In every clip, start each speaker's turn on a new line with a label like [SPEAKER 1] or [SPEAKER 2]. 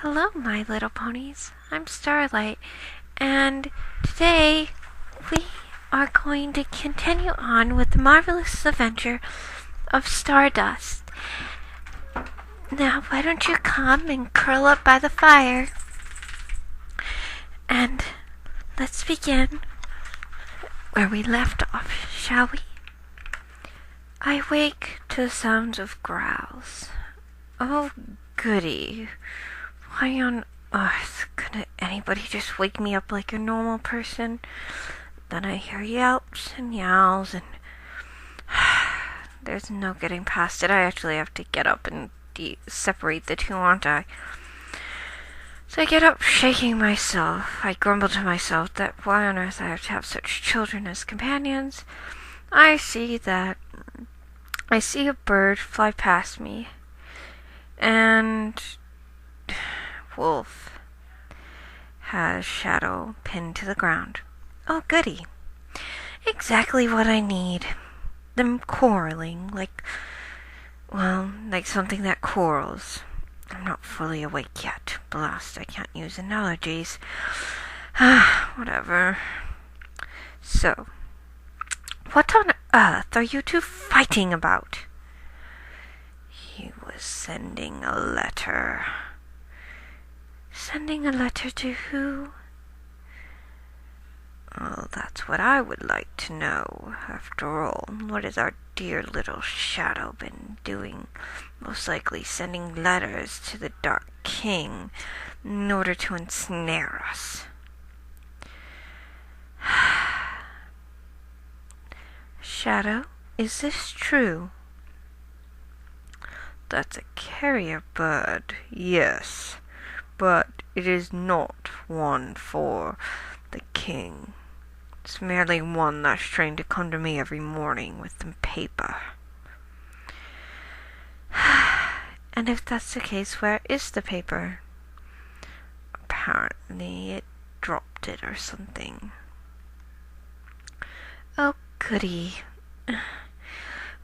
[SPEAKER 1] Hello, my little ponies. I'm Starlight, and today we are going to continue on with the marvelous adventure of Stardust. Now, why don't you come and curl up by the fire, and let's begin where we left off, shall we? I wake to the sounds of growls. Oh, goody. Why on earth couldn't anybody just wake me up like a normal person? Then I hear yelps and yowls, and there's no getting past it. I actually have to get up and separate the two, aren't I? So I get up shaking myself. I grumble to myself that why on earth I have to have such children as companions. I see a bird fly past me, and Wolf has Shadow pinned to the ground. Oh, goody. Exactly what I need. Them quarreling, like something that quarrels. I'm not fully awake yet. Blast, I can't use analogies. Whatever. So, what on earth are you two fighting about? He was sending a letter. Sending a letter to who? Well, that's what I would like to know. After all, what has our dear little Shadow been doing? Most likely sending letters to the Dark King in order to ensnare us. Shadow, is this true? That's a carrier bird, yes. But it is not one for the king. It's merely one that's trained to come to me every morning with the paper. And if that's the case, where is the paper? Apparently it dropped it or something. Oh, goody.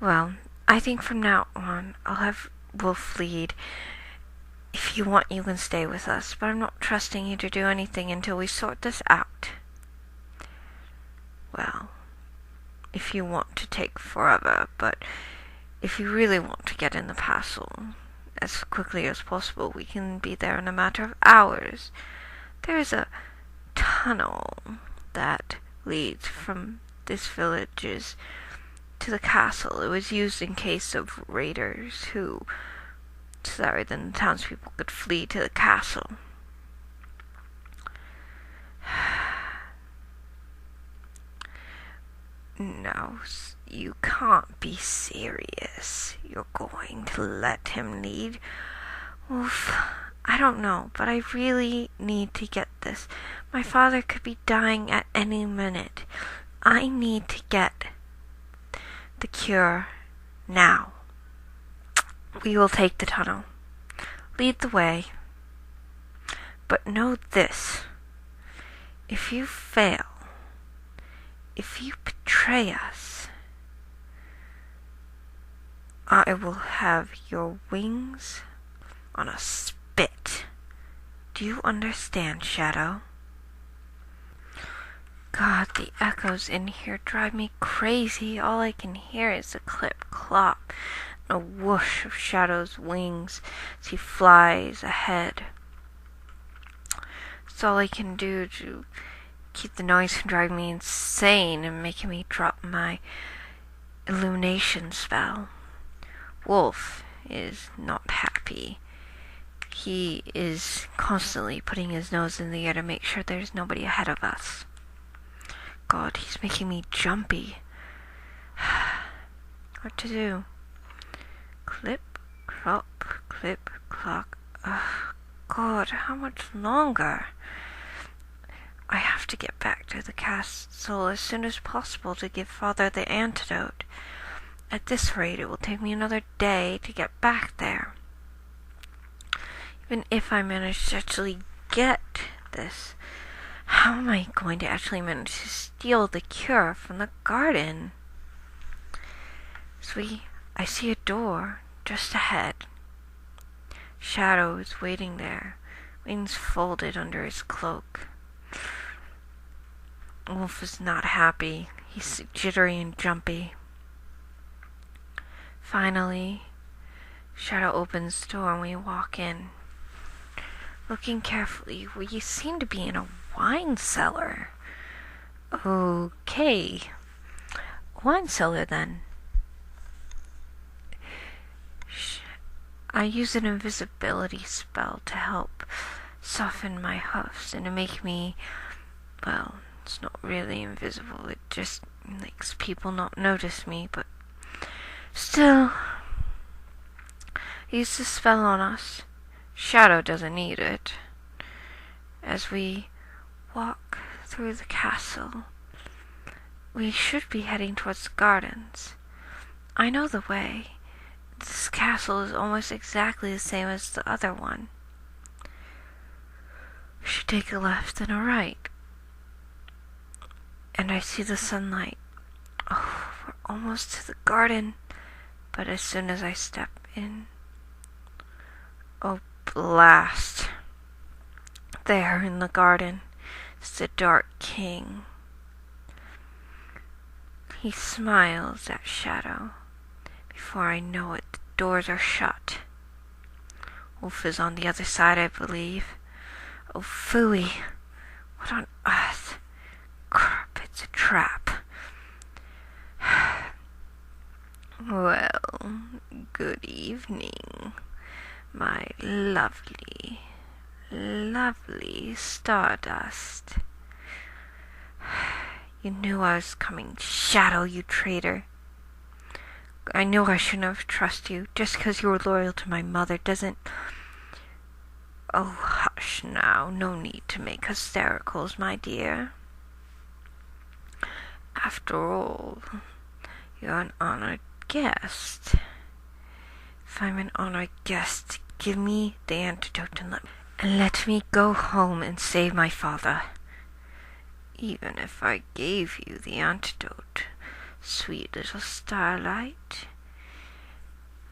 [SPEAKER 1] Well, I think from now on I'll have Wolf lead. If you want, you can stay with us, but I'm not trusting you to do anything until we sort this out. Well, if you want to take forever, but if you really want to get in the castle as quickly as possible, we can be there in a matter of hours. There is a tunnel that leads from this village to the castle. It was used in case of raiders then the townspeople could flee to the castle. No, you can't be serious. You're going to let him lead? Oof, I don't know, but I really need to get this. My father could be dying at any minute. I need to get the cure now. We will take the tunnel. Lead the way. But know this. If you fail, if you betray us, I will have your wings on a spit. Do you understand, Shadow? God, the echoes in here drive me crazy. All I can hear is the clip-clop, a whoosh of Shadow's wings as he flies ahead. It's all I can do to keep the noise from driving me insane and making me drop my illumination spell. Wolf is not happy. He is constantly putting his nose in the air to make sure there's nobody ahead of us. God, he's making me jumpy. What to do? Clip, clop, clip, clock. Ugh, God, how much longer? I have to get back to the castle as soon as possible to give Father the antidote. At this rate, it will take me another day to get back there. Even if I manage to actually get this, how am I going to actually manage to steal the cure from the garden? I see a door just ahead. Shadow is waiting there wings folded under his cloak. Wolf is not happy. He's jittery and jumpy. Finally, Shadow opens the door and we walk in. Looking carefully, we seem to be in a wine cellar. Okay. Wine cellar then. I use an invisibility spell to help soften my hoofs and to make me, well, it's not really invisible. It just makes people not notice me, but still, use the spell on us. Shadow doesn't need it. As we walk through the castle, we should be heading towards the gardens. I know the way. This castle is almost exactly the same as the other one. We should take a left and a right. And I see the sunlight. Oh, we're almost to the garden. But as soon as I step in, oh blast. There in the garden is the Dark King. He smiles at Shadow. Before I know it, the doors are shut. Wolf is on the other side, I believe. Oh, phooey. What on earth? Crap, it's a trap. Well, good evening, my lovely, lovely Stardust. You knew I was coming, Shadow, you traitor. I know I shouldn't have trusted you. Just because you were loyal to my mother doesn't... Oh, hush now. No need to make hystericals, my dear. After all, you're an honored guest. If I'm an honored guest, give me the antidote and let me go home and save my father. Even if I gave you the antidote, sweet little Starlight,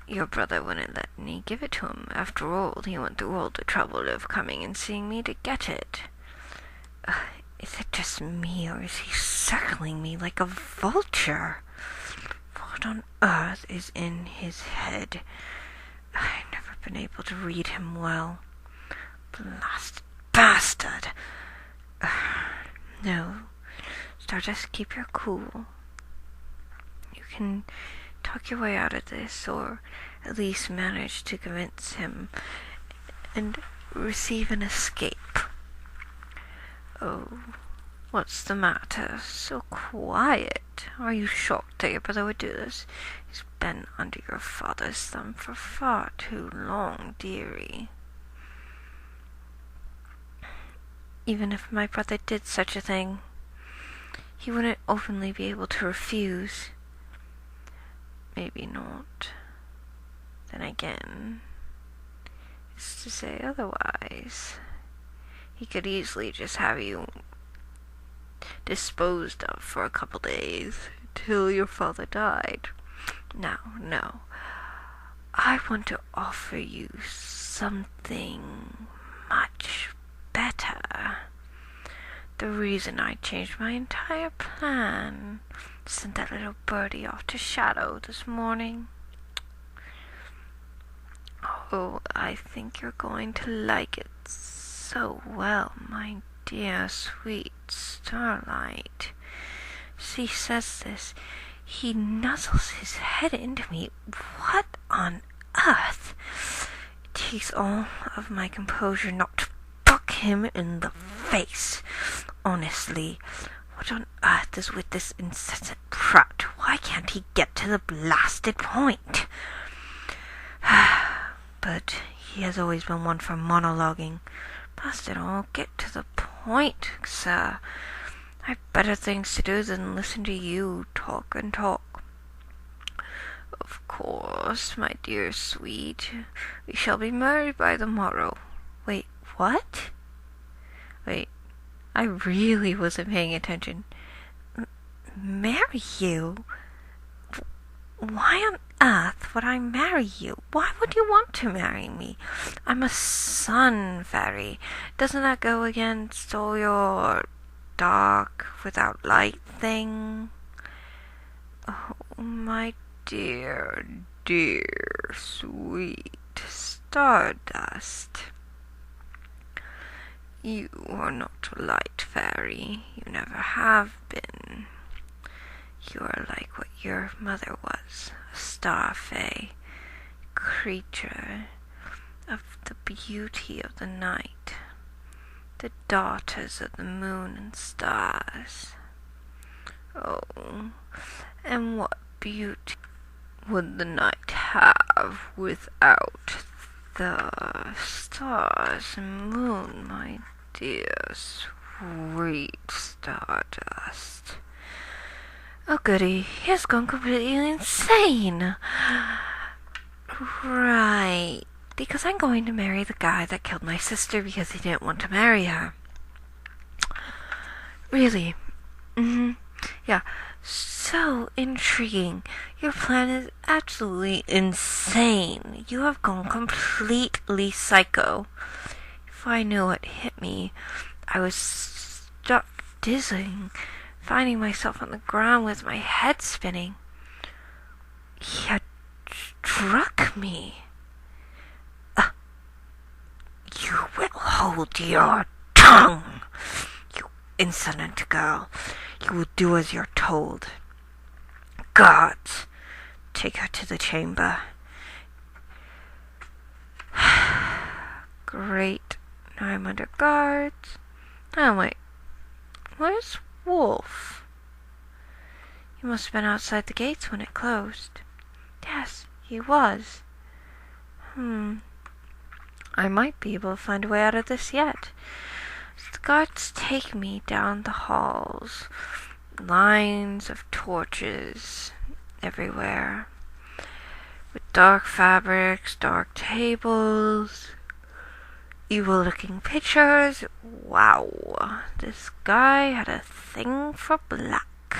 [SPEAKER 1] your brother wouldn't let me give it to him. After all, he went through all the trouble of coming and seeing me to get it. Is it just me, or is he circling me like a vulture? What on earth is in his head? I've never been able to read him well. Blasted bastard! No, Stardust, keep your cool. You can talk your way out of this, or at least manage to convince him and receive an escape. Oh, what's the matter? So quiet. Are you shocked that your brother would do this? He's been under your father's thumb for far too long, dearie. Even if my brother did such a thing, he wouldn't openly be able to refuse. Maybe not. Then again, it's to say otherwise. He could easily just have you disposed of for a couple days till your father died. Now, no. I want to offer you something much better. The reason I changed my entire plan, sent that little birdie off to Shadow this morning. Oh, I think you're going to like it so well, my dear sweet Starlight. She says this. He nuzzles his head into me. What on earth? It takes all of my composure not to fuck him in the face. Honestly, what on earth is with this incessant prat? Why can't he get to the blasted point? But he has always been one for monologuing. Blast it all, get to the point, sir. I've better things to do than listen to you talk and talk. Of course, my dear sweet, we shall be married by the morrow. Wait, what? Wait, I really wasn't paying attention. Marry you? Why on earth would I marry you? Why would you want to marry me? I'm a sun fairy. Doesn't that go against all your dark without light thing? Oh, my dear, dear, sweet Stardust. You are not a light fairy. You never have been. You are like what your mother was, a star fae, creature of the beauty of the night, the daughters of the moon and stars. Oh, and what beauty would the night have without the stars and moon, my dear sweet Stardust? Oh goody, he has gone completely insane. Right, because I'm going to marry the guy that killed my sister because he didn't want to marry her. Really? Yeah, so intriguing. Your plan is absolutely insane. You have gone completely psycho. If I knew what hit me, I was struck dizzying, finding myself on the ground with my head spinning. He had struck me. You will hold your tongue, you insolent girl. You will do as you're told. Guards, take her to the chamber. Great. Now I'm under guards. Oh, wait. Where's Wolf? He must have been outside the gates when it closed. Yes, he was. I might be able to find a way out of this yet. So the guards take me down the halls. Lines of torches everywhere. With dark fabrics, dark tables, evil-looking pictures. Wow, this guy had a thing for black.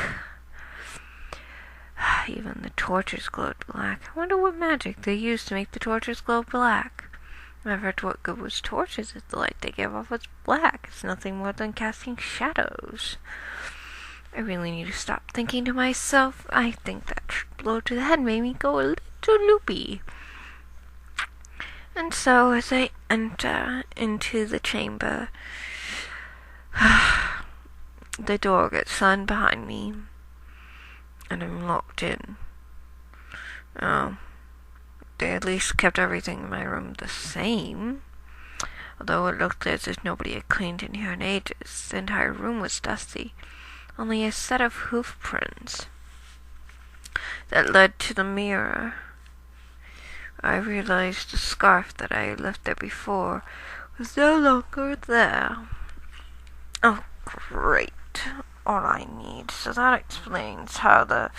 [SPEAKER 1] Even the torches glowed black. I wonder what magic they used to make the torches glow black. I've heard what good was torches if the light they give off was black. It's nothing more than casting shadows. I really need to stop thinking to myself. I think that blow to the head made me go a little loopy. And so as I enter into the chamber, the door gets slammed behind me, and I'm locked in. Oh, they at least kept everything in my room the same. Although it looked as if nobody had cleaned in here in ages, the entire room was dusty. Only a set of hoof prints that led to the mirror. I realized the scarf that I had left there before was no longer there. Oh, great. All I need. So that explains how the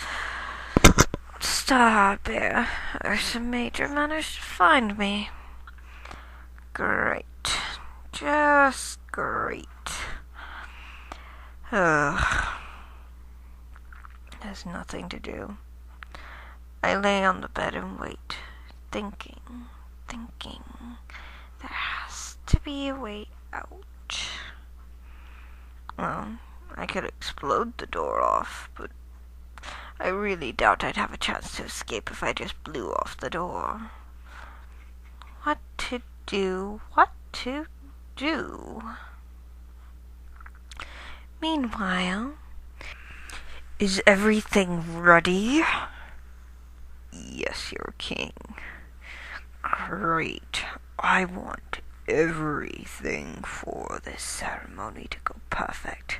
[SPEAKER 1] Star Bear Ursa Major managed to find me. Great. Just great. There's nothing to do. I lay on the bed and wait, thinking. There has to be a way out. Well, I could explode the door off, but I really doubt I'd have a chance to escape if I just blew off the door. What to do? Meanwhile, is everything ready? Yes, your king. Great. I want everything for this ceremony to go perfect.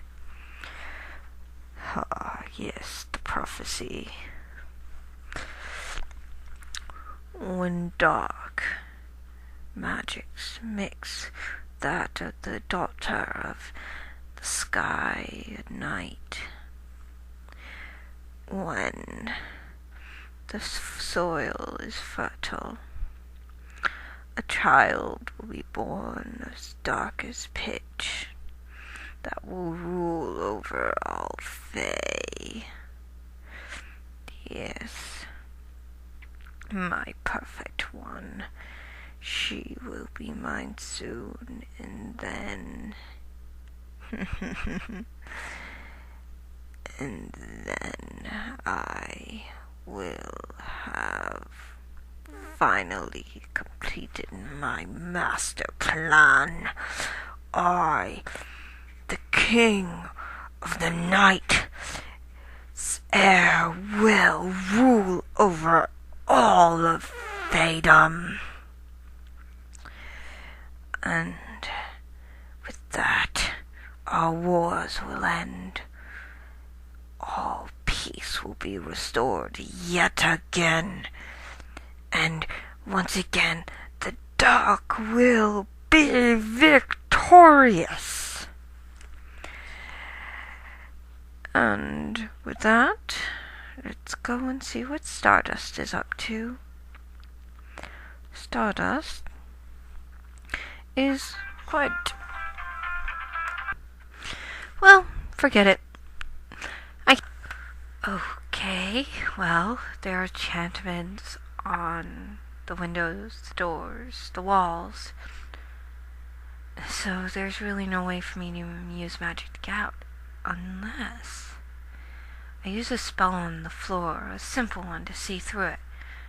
[SPEAKER 1] Ah, yes, the prophecy. When dark magics mix that of the daughter of the sky at night, when the soil is fertile, a child will be born as dark as pitch that will rule over all Fae. Yes, My perfect one. She will be mine soon, and then... and then I will have finally completed my master plan. I, the king of the night's heir, will rule over all of Faedom. And with that, our wars will end. All peace will be restored yet again. And once again, the dark will be victorious. And with that, let's go and see what Stardust is up to. Stardust is quite... well, forget it. Okay, well, there are enchantments on the windows, the doors, the walls. So there's really no way for me to use magic to get out. Unless I use a spell on the floor, a simple one, to see through it.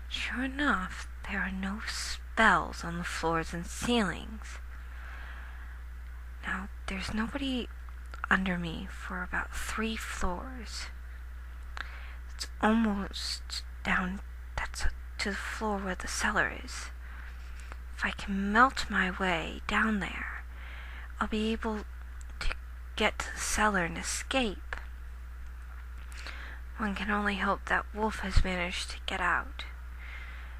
[SPEAKER 1] Sure enough, there are no spells on the floors and ceilings. Now, there's nobody under me for about 3 floors. It's almost down, to the floor where the cellar is. If I can melt my way down there, I'll be able to get to the cellar and escape. One can only hope that Wolf has managed to get out.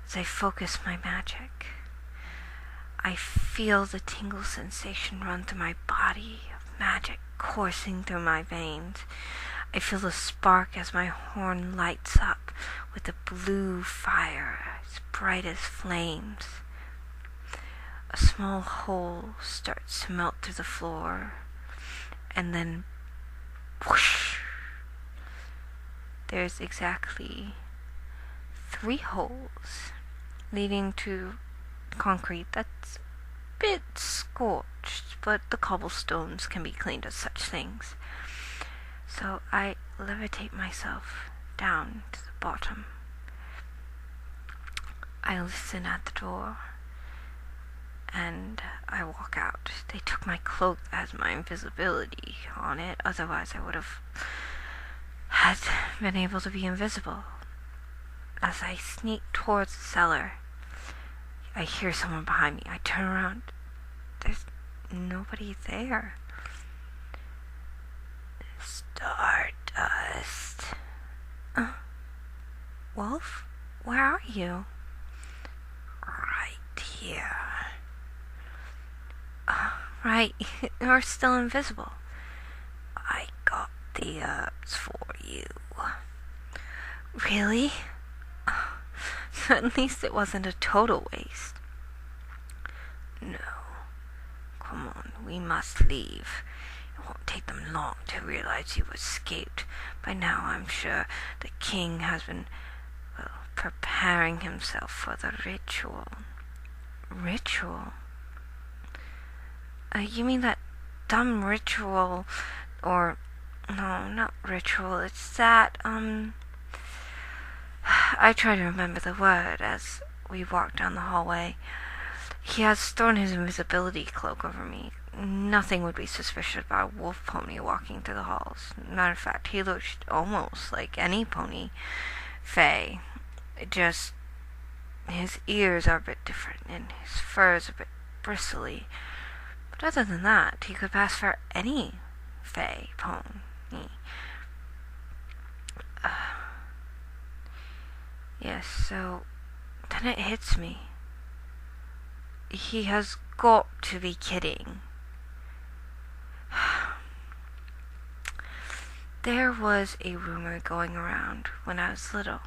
[SPEAKER 1] As I focus my magic, I feel the tingle sensation run through my body of magic coursing through my veins. I feel the spark as my horn lights up with a blue fire as bright as flames. A small hole starts to melt through the floor, and then whoosh! There's exactly 3 holes leading to concrete that's a bit scorched, but the cobblestones can be cleaned of such things. So I levitate myself down to the bottom. I listen at the door, and I walk out. They took my cloak that has my invisibility on it, otherwise I would have had been able to be invisible. As I sneak towards the cellar, I hear someone behind me. I turn around. There's nobody there. Stardust. Wolf? Where are you? Right here. Right, you're still invisible. I got the herbs for you. Really? So at least it wasn't a total waste. No. Come on, we must leave. It won't take them long to realize you've escaped. By now, I'm sure the king has been, well, preparing himself for the ritual. Ritual? You mean that dumb ritual, or... no, not ritual, it's that, I try to remember the word as we walk down the hallway. He has thrown his invisibility cloak over me. Nothing would be suspicious about a wolf pony walking through the halls. Matter of fact, he looks almost like any pony fae. Just his ears are a bit different, and his fur is a bit bristly. But other than that, he could pass for any fae pony. Yes, so then it hits me. He has got to be kidding. There was a rumor going around when I was little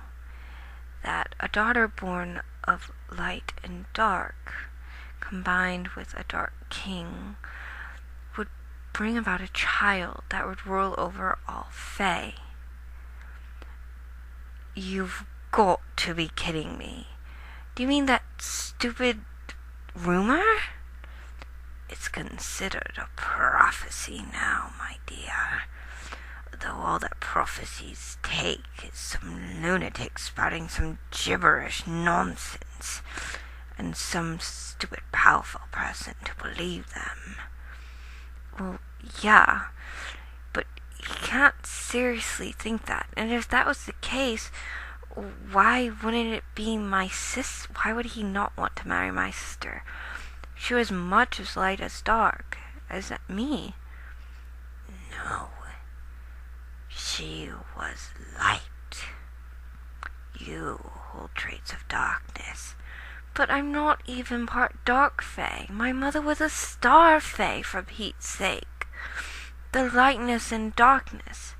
[SPEAKER 1] that a daughter born of light and dark, combined with a dark king, would bring about a child that would rule over all fae. You've got to be kidding me. Do you mean that stupid rumor? It's considered a prophecy now, my dear. Though all that prophecies take is some lunatic spouting some gibberish nonsense, and some stupid powerful person to believe them. Well, yeah, but he can't seriously think that. And if that was the case, why wouldn't it be my sis? Why would he not want to marry my sister? She was much as light as dark as me. No, she was light. You hold traits of darkness. But I'm not even part dark fae. My mother was a star fae, for Pete's sake. The lightness and darkness.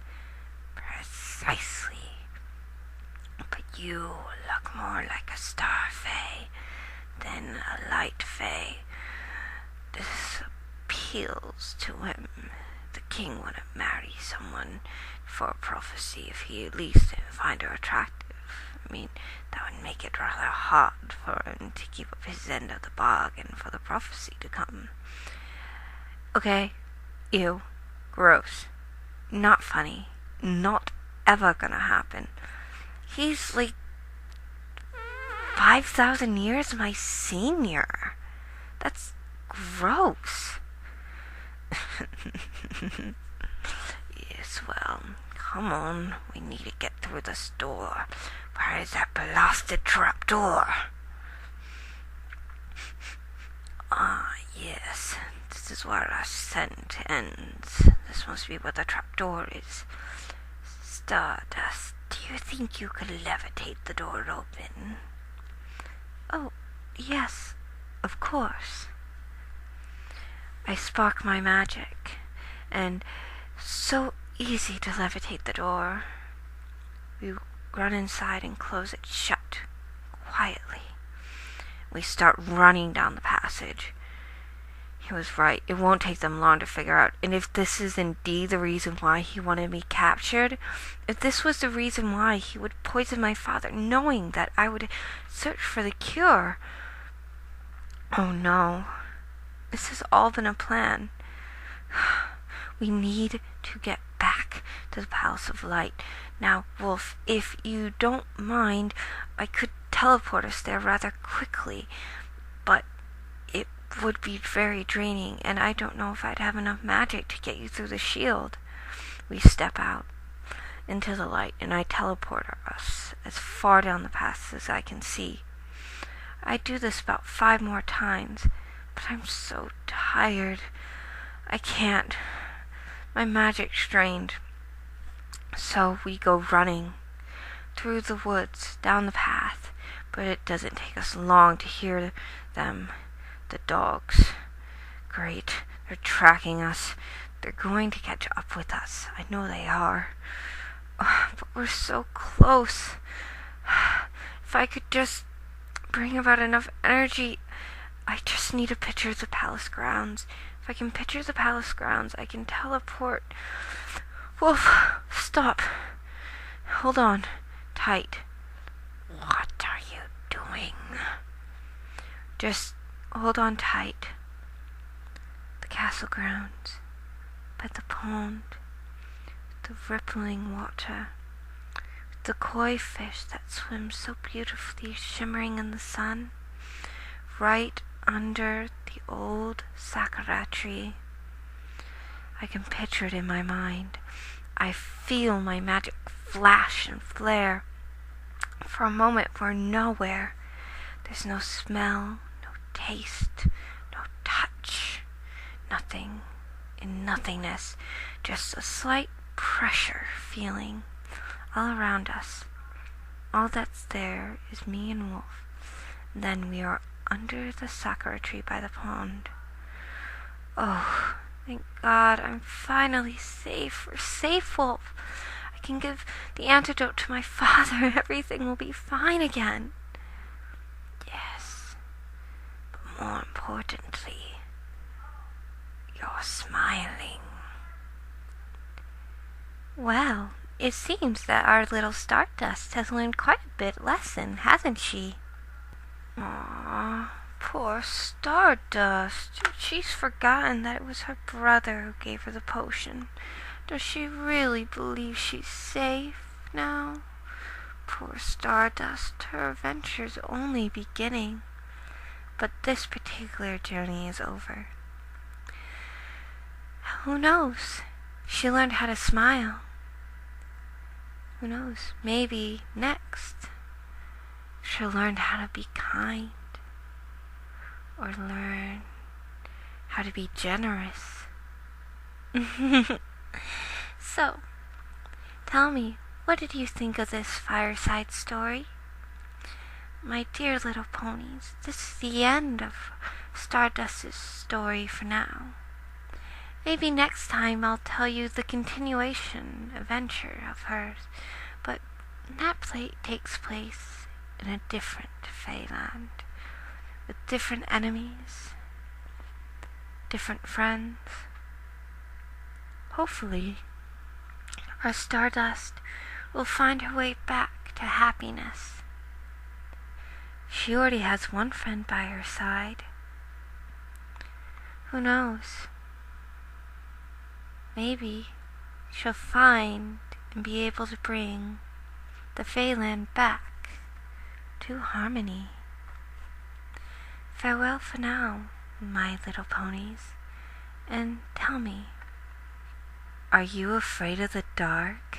[SPEAKER 1] Precisely. But you look more like a star fae than a light fae. This appeals to him. The king wouldn't marry someone for a prophecy if he at least didn't find her attractive. I mean, that would make it rather hard for him to keep up his end of the bargain for the prophecy to come. Okay, ew, gross, not funny, not ever gonna happen. He's like 5,000 years my senior. That's gross. Yes, well, come on, we need to get through this door. Where is that blasted trap door? Ah, yes, this is where our scent ends. This must be where the trap door is. Stardust, do you think you could levitate the door open? Oh, yes, of course. I spark my magic, and so easy to levitate the door. We run inside and close it shut, quietly. We start running down the passage. He was right. It won't take them long to figure out. And if this is indeed the reason why he wanted me captured, if this was the reason why he would poison my father, knowing that I would search for the cure. Oh no. This has all been a plan. We need to get back to the Palace of Light. Now, Wolf, if you don't mind, I could teleport us there rather quickly, but it would be very draining, and I don't know if I'd have enough magic to get you through the shield. We step out into the light, and I teleport us as far down the path as I can see. I do this about 5 more times, but I'm so tired. I can't. My magic's strained. So we go running through the woods, down the path, but it doesn't take us long to hear them. The dogs. Great. They're tracking us. They're going to catch up with us. I know they are. Oh, but we're so close. If I could just bring about enough energy. I just need a picture of the palace grounds. If I can picture the palace grounds, I can teleport. Wolf, stop. Hold on. Tight. What are you doing? Just hold on tight. The castle grounds. By the pond. The rippling water. The koi fish that swims so beautifully, shimmering in the sun. Right under the old sakura tree. I can picture it in my mind. I feel my magic flash and flare. For a moment we're nowhere. There's no smell, no taste, no touch. Nothing in nothingness. Just a slight pressure feeling all around us. All that's there is me and Wolf. Then we are under the sakura tree by the pond. Oh, thank God, I'm finally safe. We're safe, Wolf. I can give the antidote to my father. Everything will be fine again. Yes, but more importantly, you're smiling. Well, it seems that our little Stardust has learned quite a bit lesson, hasn't she? Aww, poor Stardust. She's forgotten that it was her brother who gave her the potion. Does she really believe she's safe now? Poor Stardust, her adventure's only beginning. But this particular journey is over. Who knows? She learned how to smile. Who knows? Maybe next she'll learn how to be kind. Or learn how to be generous. So, tell me, what did you think of this fireside story? My dear little ponies, this is the end of Stardust's story for now. Maybe next time I'll tell you the continuation adventure of hers, but that takes place in a different Feyland, with different enemies, different friends. Hopefully, our Stardust will find her way back to happiness. She already has one friend by her side. Who knows? Maybe she'll find and be able to bring the Feyland back to harmony. Farewell for now, my little ponies, and tell me, are you afraid of the dark?